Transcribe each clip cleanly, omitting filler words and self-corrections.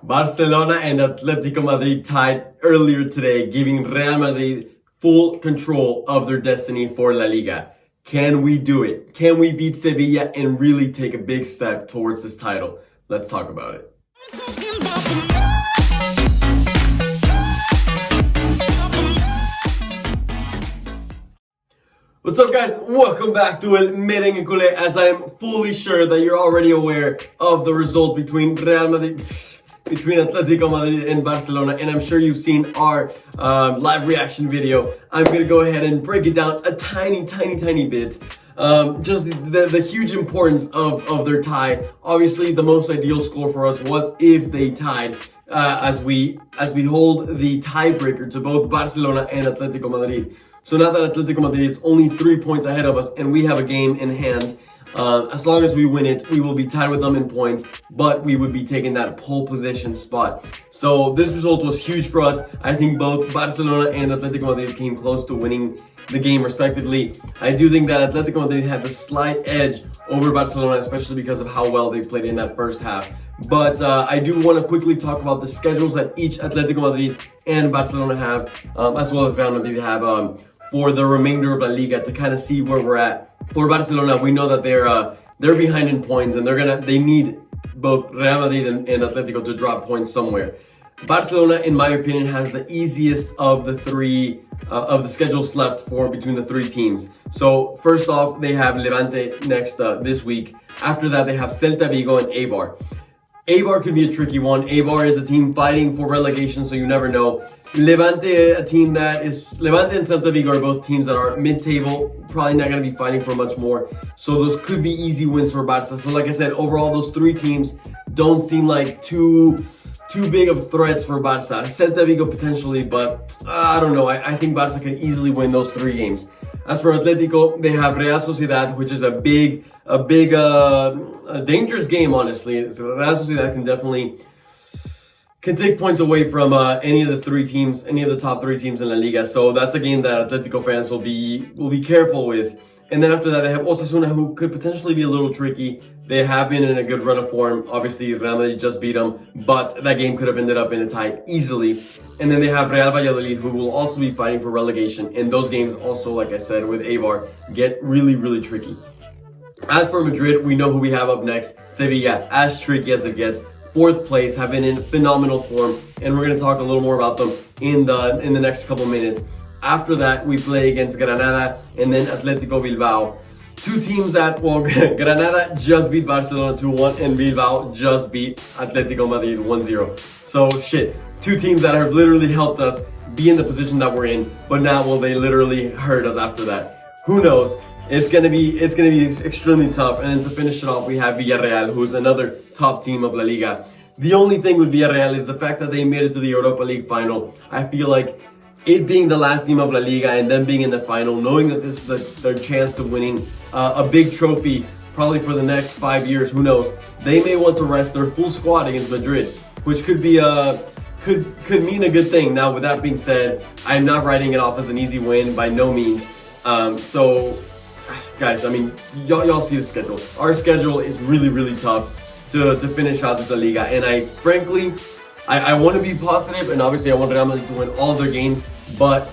Barcelona and Atletico Madrid tied earlier today, giving Real Madrid full control of their destiny for La Liga. Can we do it? Can we beat Sevilla and really take a big step towards this title? Let's talk about it. What's up, guys? Welcome back to El Merengue Cule, as I am fully sure that you're already aware of the result between Atletico Madrid and Barcelona, and I'm sure you've seen our live reaction video. I'm gonna go ahead and break it down a tiny bit. Just the huge importance of their tie. Obviously, the most ideal score for us was if they tied, as we hold the tiebreaker to both Barcelona and Atletico Madrid. So now that Atletico Madrid is only 3 points ahead of us and we have a game in hand, as long as we win it, we will be tied with them in points, but we would be taking that pole position spot. So this result was huge for us. I think both Barcelona and Atletico Madrid came close to winning the game respectively. I do think that Atletico Madrid had the slight edge over Barcelona, especially because of how well they played in that first half. But I do want to quickly talk about the schedules that each Atletico Madrid and Barcelona have, as well as Real Madrid have, for the remainder of La Liga, to kind of see where we're at. For Barcelona, we know that they're behind in points, and they need both Real Madrid and Atletico to drop points somewhere. Barcelona, in my opinion, has the easiest of the three of the schedules left between the three teams. So first off, they have Levante next this week. After that, they have Celta Vigo and Eibar. Eibar could be a tricky one. Eibar is a team fighting for relegation, so you never know. Levante and Celta Vigo are both teams that are mid-table, probably not going to be fighting for much more. So those could be easy wins for Barca. So like I said, overall, those three teams don't seem like too big of threats for Barca. Celta Vigo potentially, but I don't know. I think Barca can easily win those three games. As for Atletico, they have Real Sociedad, which is a dangerous game, honestly. So Real Sociedad can take points away from any of the top three teams in La Liga. So that's a game that Atletico fans will be careful with. And then after that, they have Osasuna, who could potentially be a little tricky. They have been in a good run of form. Obviously, Real Madrid just beat them, but that game could have ended up in a tie easily. And then they have Real Valladolid, who will also be fighting for relegation. And those games also, like I said, with Eibar, get really tricky. As for Madrid, we know who we have up next. Sevilla, as tricky as it gets. Fourth place, have been in phenomenal form, and we're going to talk a little more about them in the next couple minutes. After that, we play against Granada and then Atletico Bilbao. Two teams that, well, Granada just beat Barcelona 2-1 and Bilbao just beat Atletico Madrid 1-0. So shit, two teams that have literally helped us be in the position that we're in, but now will they literally hurt us after that? Who knows? It's gonna be extremely tough. And then to finish it off, we have Villarreal, who's another top team of La Liga. The only thing with Villarreal is the fact that they made it to the Europa League final. I feel like it being the last game of La Liga and them being in the final, knowing that this is their chance to winning a big trophy, probably for the next 5 years, who knows? They may want to rest their full squad against Madrid, which could be could mean a good thing. Now, with that being said, I'm not writing it off as an easy win by no means. So, guys, I mean, y'all see the schedule. Our schedule is really tough to finish out this La Liga, and I want to be positive, and obviously I want Real Madrid to win all of their games, but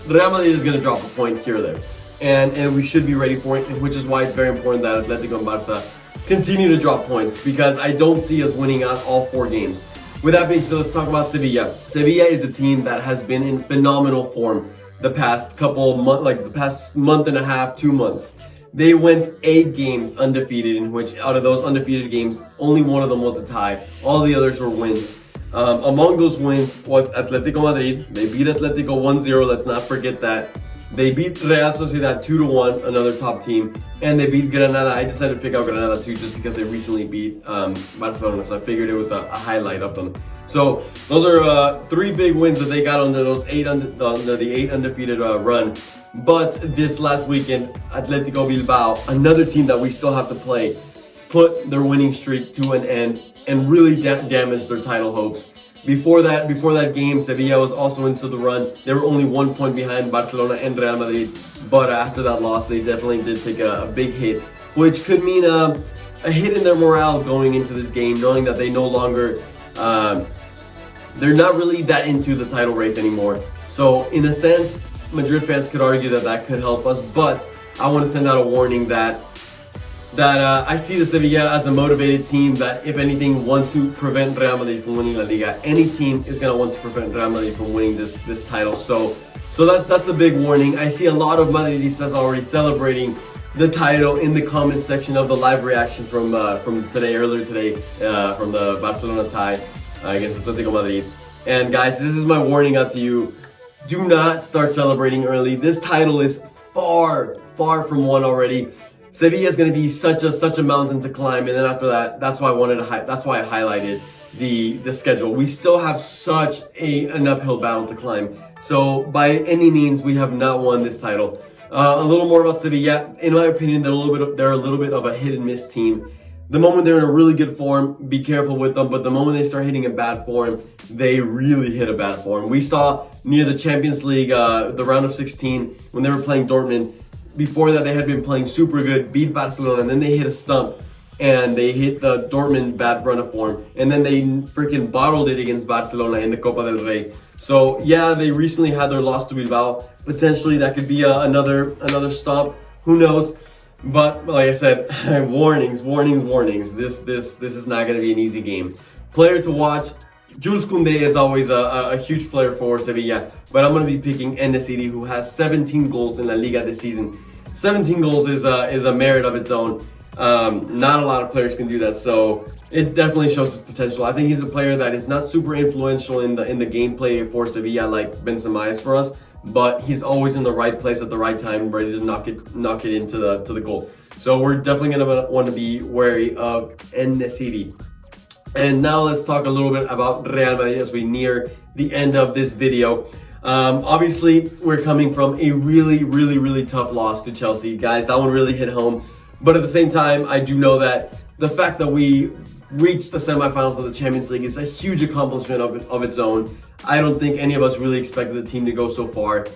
Real Madrid is going to drop a point here or there, and we should be ready for it, which is why it's very important that Atletico and Barca continue to drop points, because I don't see us winning out all 4 games. With that being said, let's talk about Sevilla. Sevilla is a team that has been in phenomenal form the past month and a half, 2 months. They went 8 games undefeated, in which out of those undefeated games, only one of them was a tie. All the others were wins. Among those wins was Atletico Madrid. They beat Atletico 1-0, let's not forget that. They beat Real Sociedad 2-1, another top team. And they beat Granada. I decided to pick out Granada too, just because they recently beat Barcelona, so I figured it was a highlight of them. So those are 3 big wins that they got under the 8 undefeated run. But this last weekend, Atletico Bilbao, another team that we still have to play, put their winning streak to an end and really damaged their title hopes. Before that game, Sevilla was also into the run. They were only 1 point behind Barcelona and Real Madrid, but after that loss, they definitely did take a big hit, which could mean a hit in their morale going into this game, knowing that they no longer they're not really that into the title race anymore. So in a sense, Madrid fans could argue that that could help us, but I want to send out a warning that I see the Sevilla as a motivated team that, if anything, want to prevent Real Madrid from winning La Liga. Any team is going to want to prevent Real Madrid from winning this title. So that's a big warning. I see a lot of Madridistas already celebrating the title in the comment section of the live reaction from earlier today, from the Barcelona tie against Atletico Madrid. And guys, this is my warning out to you. Do not start celebrating early. This title is far from won already. Sevilla is going to be such a mountain to climb, and then after that, that's why I highlighted the schedule. We still have such an uphill battle to climb. So by any means, we have not won this title. A little more about Sevilla. In my opinion, they're a little bit of a hit and miss team. The moment they're in a really good form, be careful with them. But the moment they start hitting a bad form, they really hit a bad form. We saw near the Champions League, the round of 16, when they were playing Dortmund. Before that, they had been playing super good, beat Barcelona, and then they hit a stump, and they hit the Dortmund bad run of form, and then they freaking bottled it against Barcelona in the Copa del Rey. So yeah, they recently had their loss to Bilbao. Potentially that could be another stomp. Who knows? But like I said, warnings. This is not going to be an easy game. Player to watch. Jules Koundé is always a huge player for Sevilla, but I'm going to be picking En-Nesyri, who has 17 goals in La Liga this season. 17 goals is a merit of its own. Not a lot of players can do that, so it definitely shows his potential. I think he's a player that is not super influential in the gameplay for Sevilla like Benzema is for us, but he's always in the right place at the right time, ready to knock it into the goal. So we're definitely going to want to be wary of En-Nesyri. And now let's talk a little bit about Real Madrid as we near the end of this video. Obviously, we're coming from a really tough loss to Chelsea. Guys, that one really hit home. But at the same time, I do know that the fact that we reached the semifinals of the Champions League is a huge accomplishment of its own. I don't think any of us really expected the team to go so far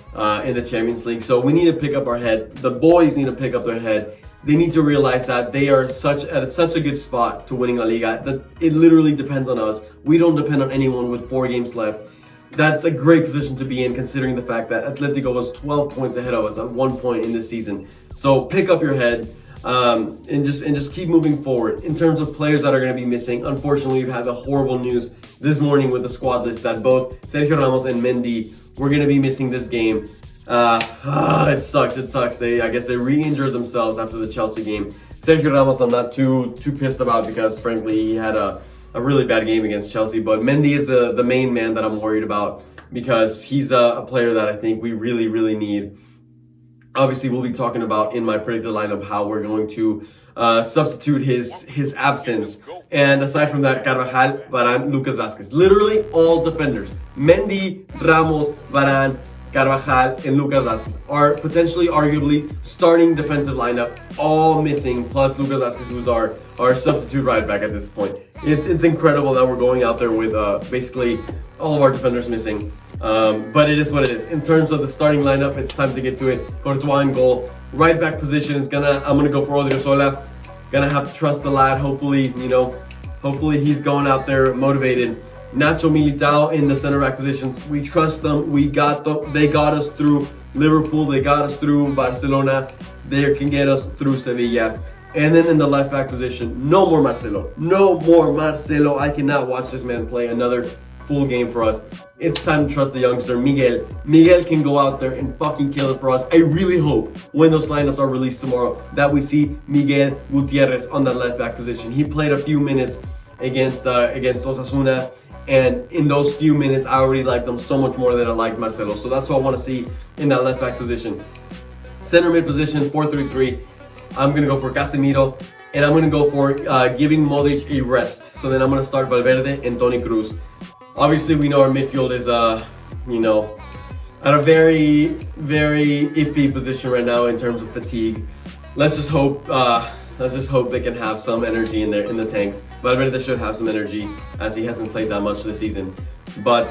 in the Champions League. So we need to pick up our head. The boys need to pick up their head. They need to realize that they are at such a good spot to winning La Liga that it literally depends on us. We don't depend on anyone with 4 games left. That's a great position to be in, considering the fact that Atletico was 12 points ahead of us at one point in this season. So pick up your head and just keep moving forward. In terms of players that are going to be missing, unfortunately, we've had the horrible news this morning with the squad list that both Sergio Ramos and Mendy were going to be missing this game. It sucks. I guess they re-injured themselves after the Chelsea game. Sergio Ramos, I'm not too pissed about because frankly he had a really bad game against Chelsea. But Mendy is the main man that I'm worried about because he's a player that I think we really need. Obviously, we'll be talking about in my predicted lineup how we're going to substitute his absence. And aside from that, Carvajal, Varane, Lucas Vázquez. Literally all defenders. Mendy, Ramos, Varane, Carvajal, and Lucas Vázquez are potentially, arguably, starting defensive lineup, all missing, plus Lucas Vázquez, who's our substitute right back at this point. It's incredible that we're going out there with basically all of our defenders missing. But it is what it is. In terms of the starting lineup, it's time to get to it. Courtois in goal. Right back position is I'm gonna go for Rodrigo. Gonna have to trust the lad. Hopefully he's going out there motivated. Nacho, Militao in the center back positions. We trust them. We got them. They got us through Liverpool. They got us through Barcelona. They can get us through Sevilla. And then in the left back position, no more Marcelo. No more Marcelo. I cannot watch this man play another full game for us. It's time to trust the youngster, Miguel. Miguel can go out there and fucking kill it for us. I really hope when those lineups are released tomorrow that we see Miguel Gutierrez on that left back position. He played a few minutes against Osasuna, and in those few minutes, I already liked him so much more than I liked Marcelo. So that's what I want to see in that left back position. Center mid position, 4-3-3. I'm going to go for Casemiro, and I'm going to go for giving Modric a rest. So then I'm going to start Valverde and Toni Kroos. Obviously, we know our midfield is, at a very iffy position right now in terms of fatigue. Let's just hope they can have some energy in the tanks. Valverde should have some energy as he hasn't played that much this season. But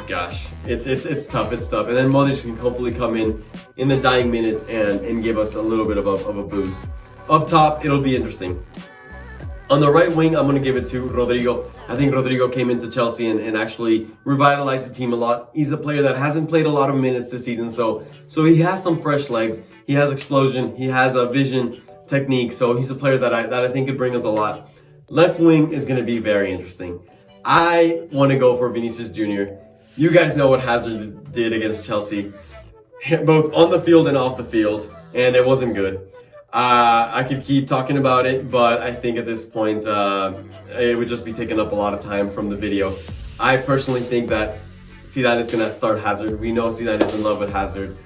gosh, it's tough. And then Modric can hopefully come in the dying minutes and give us a little bit of a boost. Up top, it'll be interesting. On the right wing, I'm going to give it to Rodrigo. I think Rodrigo came into Chelsea and actually revitalized the team a lot. He's a player that hasn't played a lot of minutes this season, so he has some fresh legs. He has explosion. He has a vision, technique. So he's a player that I think could bring us a lot. Left wing is going to be very interesting. I want to go for Vinicius Jr. You guys know what Hazard did against Chelsea, both on the field and off the field, and it wasn't good. I could keep talking about it, but I think at this point, it would just be taking up a lot of time from the video. I personally think that Zidane is going to start Hazard. We know Zidane is in love with Hazard.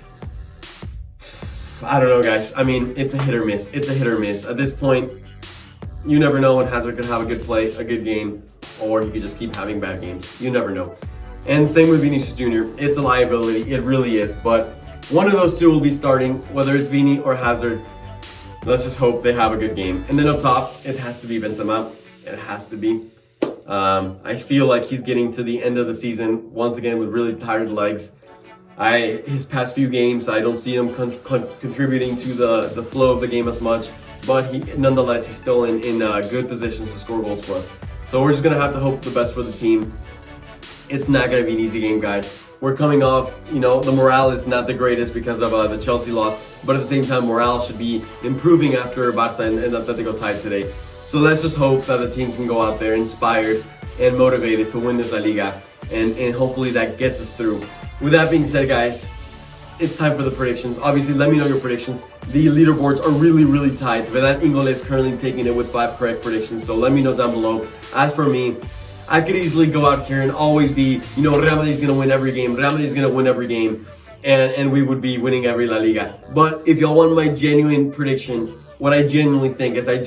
I don't know, guys. I mean, it's a hit or miss. It's a hit or miss. At this point, you never know when Hazard could have a good play, a good game, or he could just keep having bad games. You never know. And same with Vinicius Jr. It's a liability. It really is. But one of those two will be starting, whether it's Vini or Hazard. Let's just hope they have a good game. And then up top, it has to be Benzema. It has to be. I feel like he's getting to the end of the season, once again, with really tired legs. His past few games, I don't see him contributing to the flow of the game as much. But nonetheless, he's still in good positions to score goals for us. So we're just going to have to hope the best for the team. It's not going to be an easy game, guys. We're coming off, the morale is not the greatest because of the Chelsea loss. But at the same time, morale should be improving after Barca and Atletico tied today. So let's just hope that the team can go out there inspired and motivated to win this La Liga. And hopefully that gets us through. With that being said, guys, it's time for the predictions. Obviously, let me know your predictions. The leaderboards are really, really tight. Vedat Ingole is currently taking it with 5 correct predictions. So let me know down below. As for me, I could easily go out here and always be, Real Madrid is going to win every game. Real Madrid is going to win every game. And we would be winning every La Liga. But if y'all want my genuine prediction, what I genuinely think is Real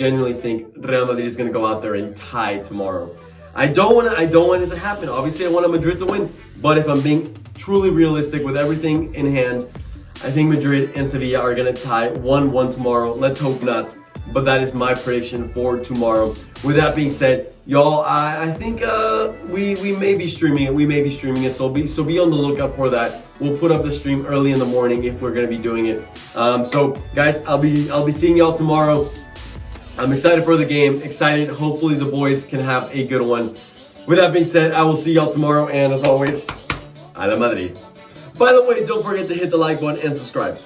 Madrid is going to go out there and tie tomorrow. I don't want it to happen. Obviously, I want Madrid to win. But if I'm being truly realistic with everything in hand, I think Madrid and Sevilla are going to tie 1-1 tomorrow. Let's hope not. But that is my prediction for tomorrow. With that being said, y'all, I think we may be streaming it. We may be streaming it. So be on the lookout for that. We'll put up the stream early in the morning if we're going to be doing it. So guys, I'll be seeing y'all tomorrow. I'm excited for the game. Excited. Hopefully the boys can have a good one. With that being said, I will see y'all tomorrow. And as always, a la Madrid. By the way, don't forget to hit the like button and subscribe.